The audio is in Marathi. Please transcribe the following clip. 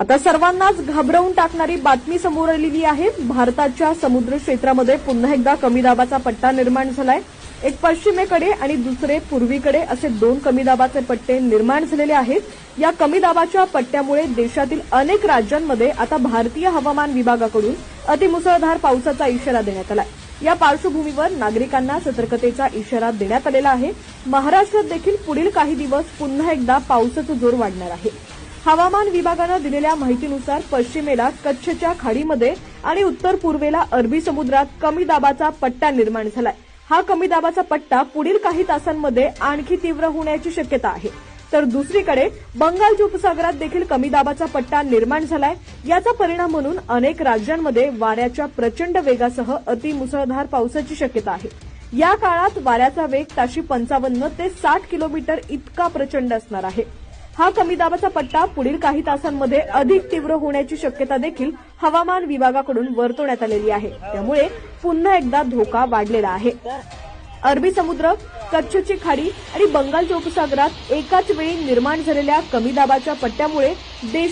आता सर्वांनाच घाबरवून टाकणारी बातमी समोर आलेली आहे। भारताच्या समुद्र क्षेत्रामध्ये पुन्हा एकदा कमी दाबाचा पट्टा निर्माण झालाय। एक पश्चिमेकडे आणि दुसरे पूर्वीकडे असे दोन कमी दाबाचे पट्टे निर्माण झालेले आहेत। या कमी दाबाच्या पट्ट्यामुळे देशातील अनेक राज्यांमध्ये आता भारतीय हवामान विभागाकडून अतिमुसळधार पावसाचा इशारा देण्यात आलाय। या पार्श्वभूमीवर नागरिकांना सतर्कतेचा इशारा देण्यात आलेला आहे। महाराष्ट्रात देखील पुढील काही दिवस पुन्हा एकदा पावसाचा जोर वाढणार आहे। हवामान विभागानं दिलेल्या माहितीनुसार पश्चिमेला कच्छच्या खाडीमध्ये आणि उत्तर पूर्वेला अरबी समुद्रात कमी दाबाचा पट्टा निर्माण झालाय। हा कमी दाबाचा पट्टा पुढील काही तासांमध्ये आणखी तीव्र होण्याची शक्यता आहे। तर दुसरीकडे बंगालच्या उपसागरात देखील कमी दाबाचा पट्टा निर्माण झालाय। याचा परिणाम म्हणून अनेक राज्यांमध्ये वाऱ्याच्या प्रचंड वेगासह अतिमुसळधार पावसाची शक्यता आहे। या काळात वाऱ्याचा वेग ताशी 55 ते 60 किलोमीटर इतका प्रचंड असणार आहे। हा कमी दाबाचा पट्टा पुढील काही तासांमध्ये अधिक तीव्र होण्याची शक्यता देखील हवामान विभागाकडून वर्तवण्यात आलेली आहे। त्यामुळे पुन्हा एकदा धोका वाढलेला आहे। अरबी समुद्र, कच्छची खाडी आणि बंगालच्या उपसागरात एकाच वेळी निर्माण झालेल्या कमी दाबाच्या पट्ट्यामुळे देश